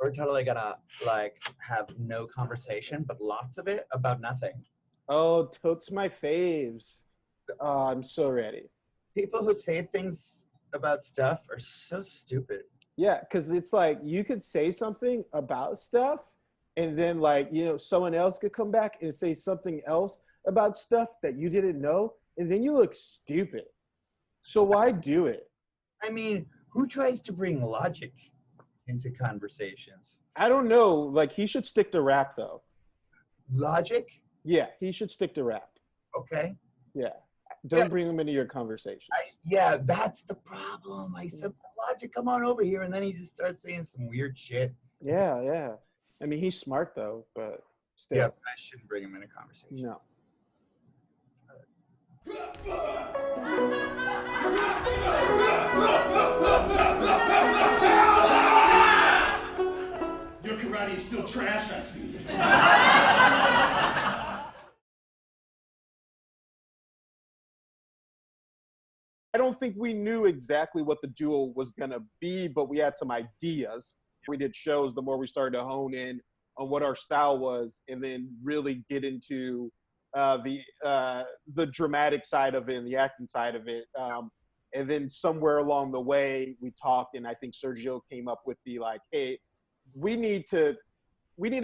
We're totally gonna like have no conversation, but lots of it about nothing. Oh, totes my faves. I'm so ready. People who say things about stuff are so stupid. Yeah, because it's like you could say something about stuff, and then like someone else could come back and say something else about stuff that you didn't know, and then you look stupid. So why do it? I mean, who tries to bring logic into conversations? I don't know. Like he should stick to rap though. Logic? Yeah, he should stick to rap. Okay. Yeah. Don't bring him into your conversations. Yeah, that's the problem. I said, logic, come on over here. And then he just starts saying some weird shit. Yeah. I mean, he's smart though, but still. Yeah, I shouldn't bring him in a conversation. No. Your karate is still trash, I see. I don't think we knew exactly what the duo was going to be, but we had some ideas. We did shows the more we started to hone in on what our style was and then really get into the dramatic side of it and the acting side of it. And then somewhere along the way we talked, and I think Sergio came up with the like, hey, we need to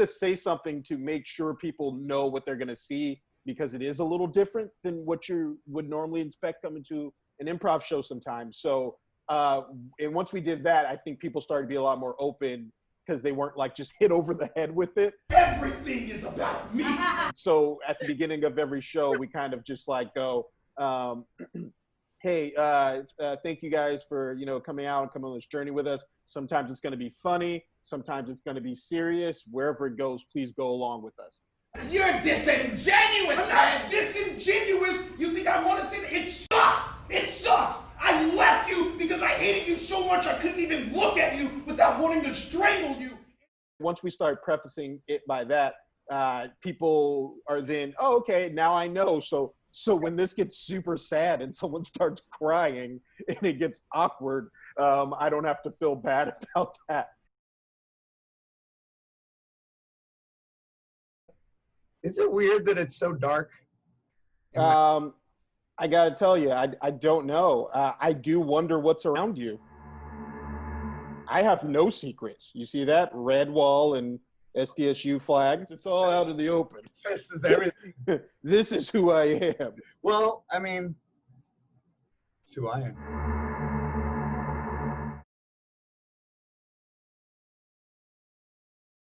say something to make sure people know what they're going to see, because it is a little different than what you would normally expect coming to an improv show sometimes. So, and once we did that, I think people started to be a lot more open because they weren't like just hit over the head with it. Everything is about me. So at the beginning of every show, we kind of just like go, hey, thank you guys for, coming out and coming on this journey with us. Sometimes it's going to be funny. Sometimes it's going to be serious. Wherever it goes, please go along with us. You're disingenuous, I'm not disingenuous. You think I want to say that? It sucks. It sucks. I left you because I hated you so much I couldn't even look at you without wanting to strangle you. Once we start prefacing it by that, people are then, oh, okay, now I know. So when this gets super sad and someone starts crying and it gets awkward, I don't have to feel bad about that. Is it weird that it's so dark? I got to tell you, I don't know. I do wonder what's around you. I have no secrets. You see that? Red wall and SDSU flags. It's all out in the open. This is everything. This is who I am. Well, I mean, it's who I am.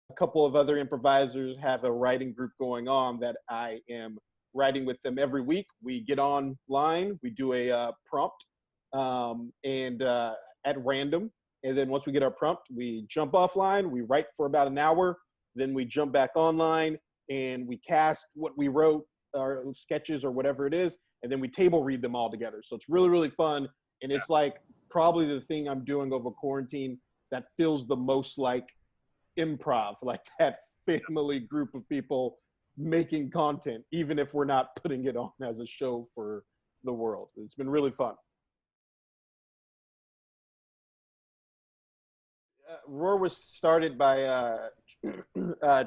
A couple of other improvisers have a writing group going on that I am writing with them every week. We get online, we do a prompt and at random. And then once we get our prompt, we jump offline, we write for about an hour, then we jump back online and we cast what we wrote, our sketches or whatever it is, and then we table read them all together. So it's really, really fun. And it's like probably the thing I'm doing over quarantine that feels the most like improv, like that family group of people making content, even if we're not putting it on as a show for the world. It's been really fun. Roar was started by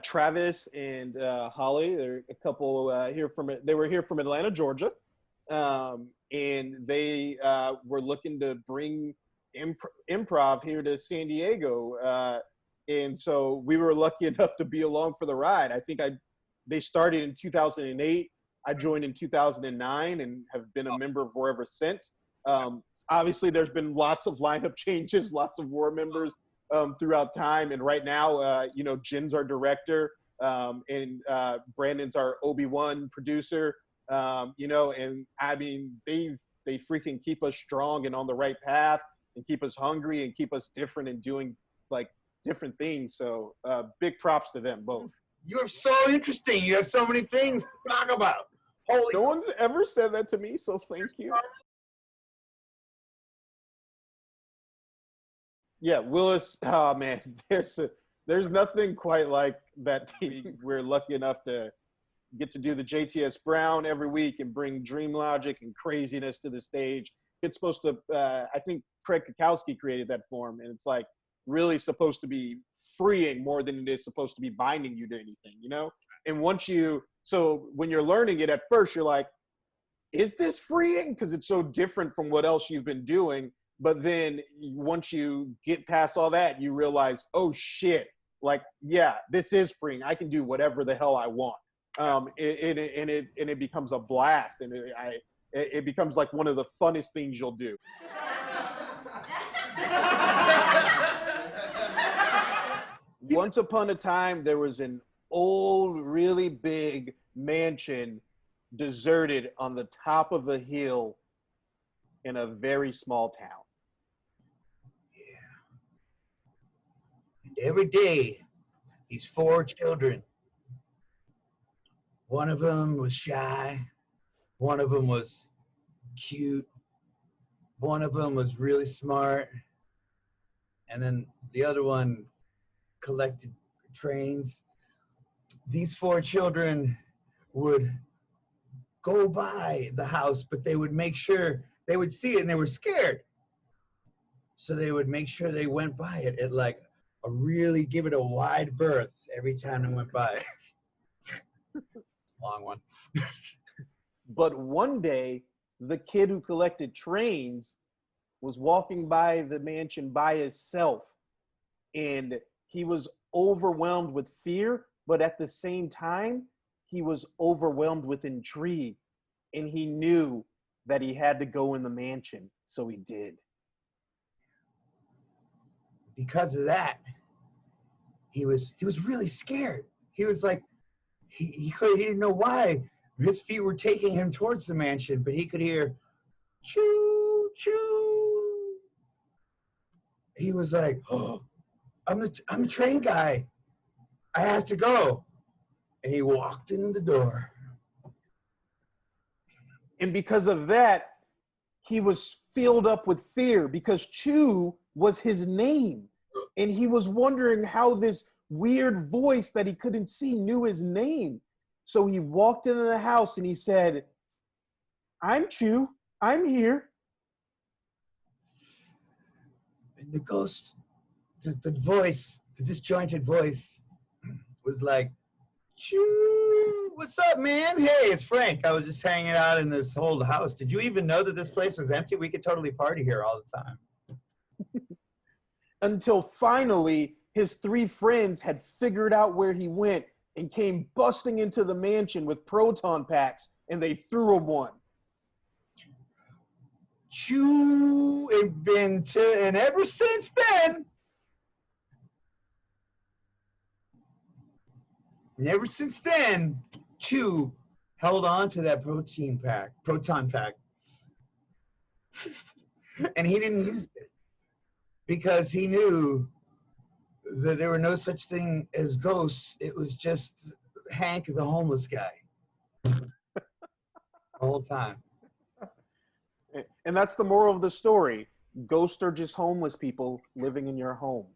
Travis and Holly. They're a couple they were here from Atlanta, Georgia. And they were looking to bring improv here to San Diego. And so we were lucky enough to be along for the ride. I think they started in 2008. I joined in 2009 and have been a member of Roar ever since. Obviously, there's been lots of lineup changes, lots of Roar members throughout time. And right now, Jen's our director, and Brandon's our Obi-Wan producer. And I mean, they freaking keep us strong and on the right path and keep us hungry and keep us different and doing like different things. So big props to them both. You are so interesting. You have so many things to talk about. Holy No one's ever said that to me, so thank you. Yeah, Willis, oh man, there's nothing quite like that team. We're lucky enough to get to do the JTS Brown every week and bring dream logic and craziness to the stage. It's supposed to, I think Craig Kakowski created that form, and it's like, really supposed to be freeing more than it is supposed to be binding you to anything, you know? And so when you're learning it at first, you're like, is this freeing? Because it's so different from what else you've been doing. But then once you get past all that, you realize, oh shit, like, yeah, this is freeing. I can do whatever the hell I want. It becomes a blast, and it becomes like one of the funnest things you'll do. Once upon a time, there was an old, really big mansion deserted on the top of a hill in a very small town. And every day, these 4 children, one of them was shy, one of them was cute, one of them was really smart, and then the other one collected trains. These 4 children would go by the house, but they would make sure they would see it, and they were scared. So they would make sure they went by it at like a really, give it a wide berth every time they went by. Long one. But one day, the kid who collected trains was walking by the mansion by himself, and he was overwhelmed with fear, but at the same time, he was overwhelmed with intrigue, and he knew that he had to go in the mansion, so he did. Because of that, he was really scared. He was like, he didn't know why his feet were taking him towards the mansion, but he could hear choo choo. He was like, oh, I'm the train guy. I have to go. And he walked in the door. And because of that, he was filled up with fear because Chu was his name. And he was wondering how this weird voice that he couldn't see knew his name. So he walked into the house and he said, I'm Chu, I'm here. And the ghost, the voice, the disjointed voice was like, Chu, what's up, man? Hey, it's Frank. I was just hanging out in this old house. Did you even know that this place was empty? We could totally party here all the time. Until finally, his 3 friends had figured out where he went and came busting into the mansion with proton packs, and they threw him one. Chu, and ever since then, Chu held on to that proton pack, and he didn't use it because he knew that there were no such thing as ghosts. It was just Hank, the homeless guy, the whole time. And that's the moral of the story. Ghosts are just homeless people living in your home.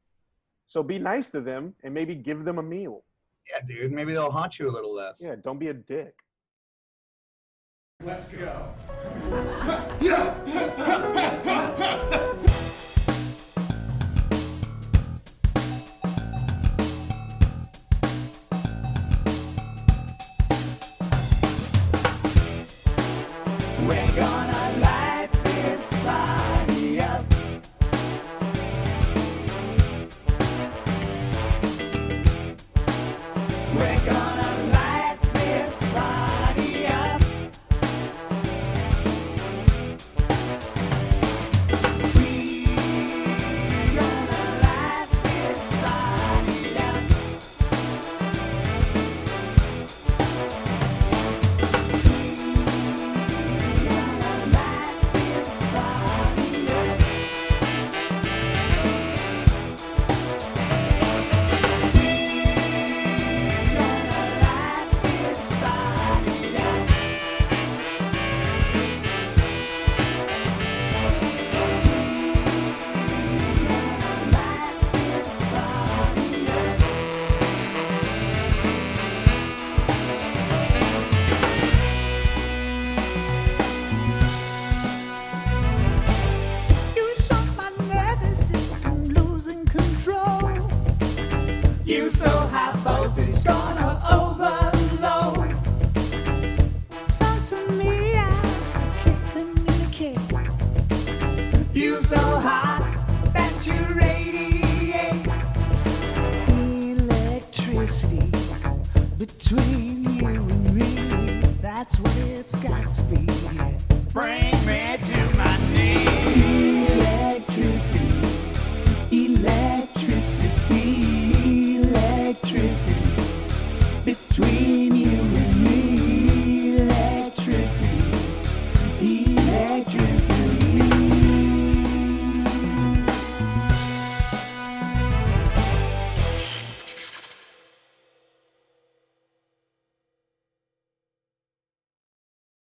So be nice to them and maybe give them a meal. Yeah, dude, maybe they'll haunt you a little less. Yeah, don't be a dick. Let's go. We're gonna light this party up. We're gonna light this party up. kick. You so hot that you radiate electricity between you and me. That's what it's got to be. Bring me to my knees. Electricity, electricity, electricity between you and me. Electricity, electricity.